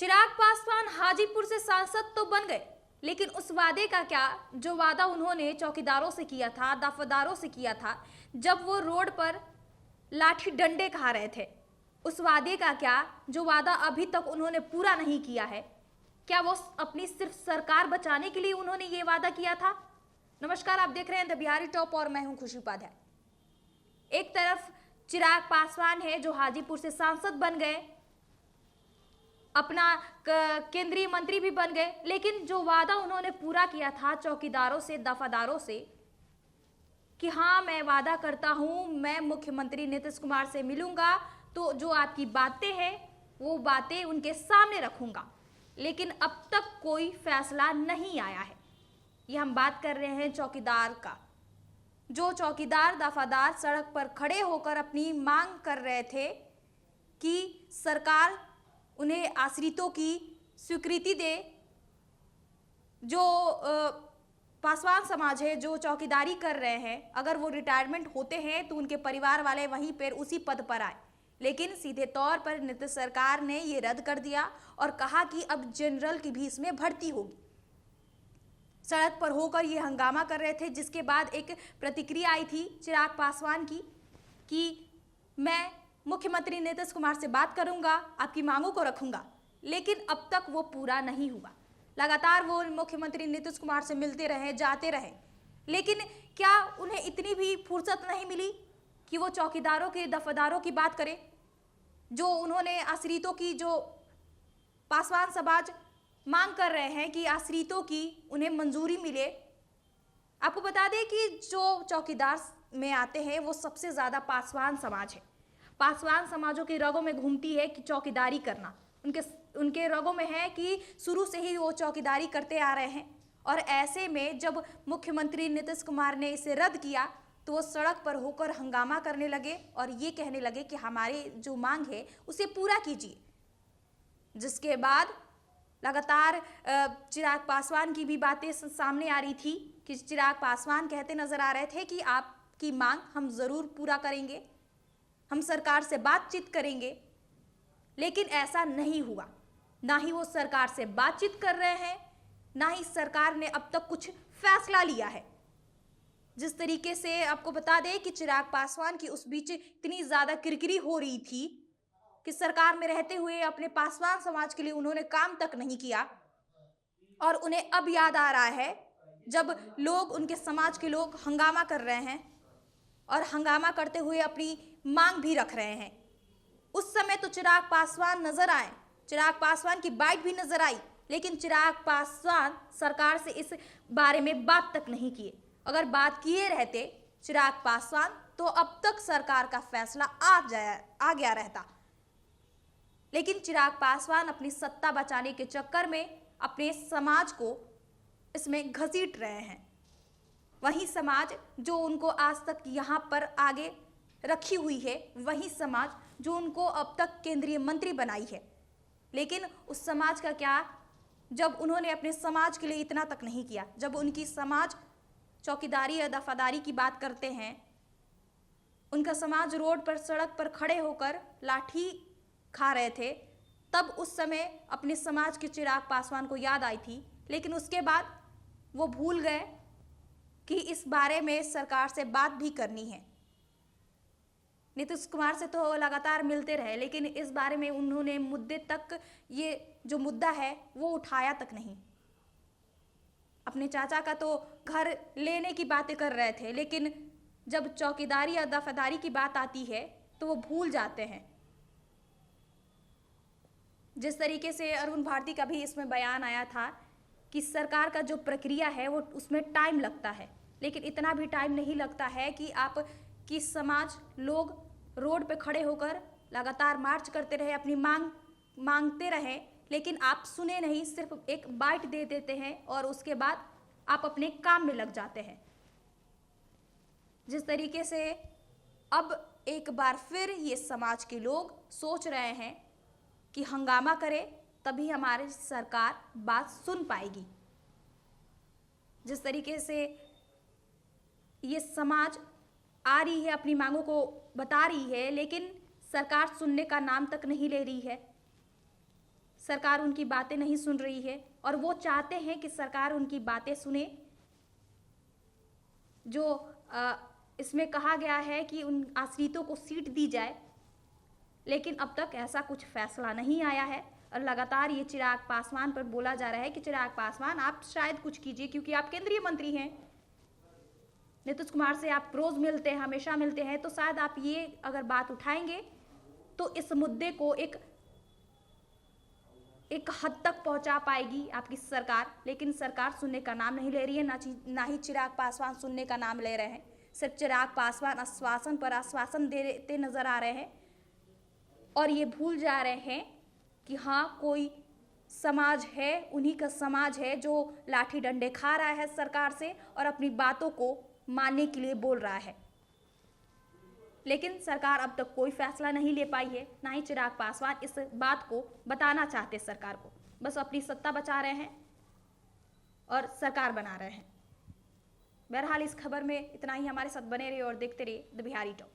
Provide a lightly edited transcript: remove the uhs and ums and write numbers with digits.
चिराग पासवान हाजीपुर से सांसद तो बन गए, लेकिन उस वादे का क्या जो वादा उन्होंने चौकीदारों से किया था, दफादारों से किया था, जब वो रोड पर लाठी डंडे खा रहे थे। उस वादे का क्या जो वादा अभी तक उन्होंने पूरा नहीं किया है। क्या वो अपनी सिर्फ सरकार बचाने के लिए उन्होंने ये वादा किया था। नमस्कार, आप देख रहे हैं द बिहारी टॉप और मैं हूं खुशी उपाध्याय। एक तरफ चिराग पासवान है जो हाजीपुर से सांसद बन गए, अपना केंद्रीय मंत्री भी बन गए, लेकिन जो वादा उन्होंने पूरा किया था चौकीदारों से, दफादारों से कि हाँ मैं वादा करता हूं मैं मुख्यमंत्री नीतीश कुमार से मिलूंगा, तो जो आपकी बातें हैं वो बातें उनके सामने रखूंगा, लेकिन अब तक कोई फैसला नहीं आया है। ये हम बात कर रहे हैं चौकीदार का। जो चौकीदार दफादार सड़क पर खड़े होकर अपनी मांग कर रहे थे कि सरकार उन्हें आश्रितों की स्वीकृति दे। जो पासवान समाज है जो चौकीदारी कर रहे हैं, अगर वो रिटायरमेंट होते हैं तो उनके परिवार वाले वहीं पर उसी पद पर आए, लेकिन सीधे तौर पर नीतीश सरकार ने ये रद्द कर दिया और कहा कि अब जनरल की भी इसमें भर्ती होगी। सड़क पर होकर ये हंगामा कर रहे थे, जिसके बाद एक प्रतिक्रिया आई थी चिराग पासवान की कि मैं मुख्यमंत्री नीतीश कुमार से बात करूंगा, आपकी मांगों को रखूंगा, लेकिन अब तक वो पूरा नहीं हुआ। लगातार वो मुख्यमंत्री नीतीश कुमार से मिलते रहे, जाते रहे, लेकिन क्या उन्हें इतनी भी फुर्सत नहीं मिली कि वो चौकीदारों के, दफादारों की बात करें, जो उन्होंने आश्रितों की, जो पासवान समाज मांग कर रहे हैं कि आश्रितों की उन्हें मंजूरी मिले। आपको बता दें कि जो चौकीदार में आते हैं वो सबसे ज़्यादा पासवान समाज है। पासवान समाजों के रगों में घूमती है कि चौकीदारी करना, उनके रगों में है कि शुरू से ही वो चौकीदारी करते आ रहे हैं। और ऐसे में जब मुख्यमंत्री नीतीश कुमार ने इसे रद्द किया तो वो सड़क पर होकर हंगामा करने लगे और ये कहने लगे कि हमारी जो मांग है उसे पूरा कीजिए। जिसके बाद लगातार चिराग पासवान की भी बातें सामने आ रही थी कि चिराग पासवान कहते नजर आ रहे थे कि आपकी मांग हम ज़रूर पूरा करेंगे, हम सरकार से बातचीत करेंगे, लेकिन ऐसा नहीं हुआ। ना ही वो सरकार से बातचीत कर रहे हैं, ना ही सरकार ने अब तक कुछ फैसला लिया है। जिस तरीके से आपको बता दें कि चिराग पासवान की उस बीच इतनी ज़्यादा किरकिरी हो रही थी कि सरकार में रहते हुए अपने पासवान समाज के लिए उन्होंने काम तक नहीं किया, और उन्हें अब याद आ रहा है जब लोग, उनके समाज के लोग हंगामा कर रहे हैं और हंगामा करते हुए अपनी मांग भी रख रहे हैं। उस समय तो चिराग पासवान नजर आए, चिराग पासवान की बाइट भी नजर आई, लेकिन चिराग पासवान सरकार से इस बारे में बात तक नहीं किए। अगर बात किए रहते चिराग पासवान तो अब तक सरकार का फैसला आ गया रहता, लेकिन चिराग पासवान अपनी सत्ता बचाने के चक्कर में अपने समाज को इसमें घसीट रहे हैं। वही समाज जो उनको आज तक यहाँ पर आगे रखी हुई है, वही समाज जो उनको अब तक केंद्रीय मंत्री बनाई है, लेकिन उस समाज का क्या जब उन्होंने अपने समाज के लिए इतना तक नहीं किया। जब उनकी समाज चौकीदारी या दफादारी की बात करते हैं, उनका समाज रोड पर, सड़क पर खड़े होकर लाठी खा रहे थे, तब उस समय अपने समाज के चिराग पासवान को याद आई थी, लेकिन उसके बाद वो भूल गए कि इस बारे में सरकार से बात भी करनी है। नीतीश कुमार से तो लगातार मिलते रहे, लेकिन इस बारे में उन्होंने मुद्दे तक, ये जो मुद्दा है वो उठाया तक नहीं। अपने चाचा का तो घर लेने की बातें कर रहे थे, लेकिन जब चौकीदारी या दफादारी की बात आती है तो वो भूल जाते हैं। जिस तरीके से अरुण भारती का भी इसमें बयान आया था कि सरकार का जो प्रक्रिया है वो उसमें टाइम लगता है, लेकिन इतना भी टाइम नहीं लगता है कि आप कि समाज, लोग रोड पे खड़े होकर लगातार मार्च करते रहे, अपनी मांगते रहे, लेकिन आप सुने नहीं, सिर्फ एक बाइट दे देते हैं और उसके बाद आप अपने काम में लग जाते हैं। जिस तरीके से अब एक बार फिर ये समाज के लोग सोच रहे हैं कि हंगामा करे तभी हमारी सरकार बात सुन पाएगी। जिस तरीके से ये समाज आ रही है, अपनी मांगों को बता रही है, लेकिन सरकार सुनने का नाम तक नहीं ले रही है। सरकार उनकी बातें नहीं सुन रही है और वो चाहते हैं कि सरकार उनकी बातें सुने। जो इसमें कहा गया है कि उन आश्रितों को सीट दी जाए, लेकिन अब तक ऐसा कुछ फैसला नहीं आया है और लगातार ये चिराग पासवान पर बोला जा रहा है कि चिराग पासवान आप शायद कुछ कीजिए, क्योंकि आप केंद्रीय मंत्री हैं, नीतीश कुमार से आप रोज मिलते हैं, हमेशा मिलते हैं, तो शायद आप ये अगर बात उठाएंगे तो इस मुद्दे को एक हद तक पहुंचा पाएगी आपकी सरकार। लेकिन सरकार सुनने का नाम नहीं ले रही है, ना ही चिराग पासवान सुनने का नाम ले रहे हैं। सिर्फ चिराग पासवान आश्वासन पर आश्वासन देते नजर आ रहे हैं और ये भूल जा रहे हैं कि हाँ, कोई समाज है, उन्हीं का समाज है जो लाठी डंडे खा रहा है सरकार से और अपनी बातों को मानने के लिए बोल रहा है। लेकिन सरकार अब तक कोई फैसला नहीं ले पाई है, ना ही चिराग पासवान इस बात को बताना चाहते सरकार को, बस अपनी सत्ता बचा रहे हैं और सरकार बना रहे हैं। बहरहाल इस खबर में इतना ही। हमारे साथ बने रहिए और देखते रहिए द बिहारी टॉक।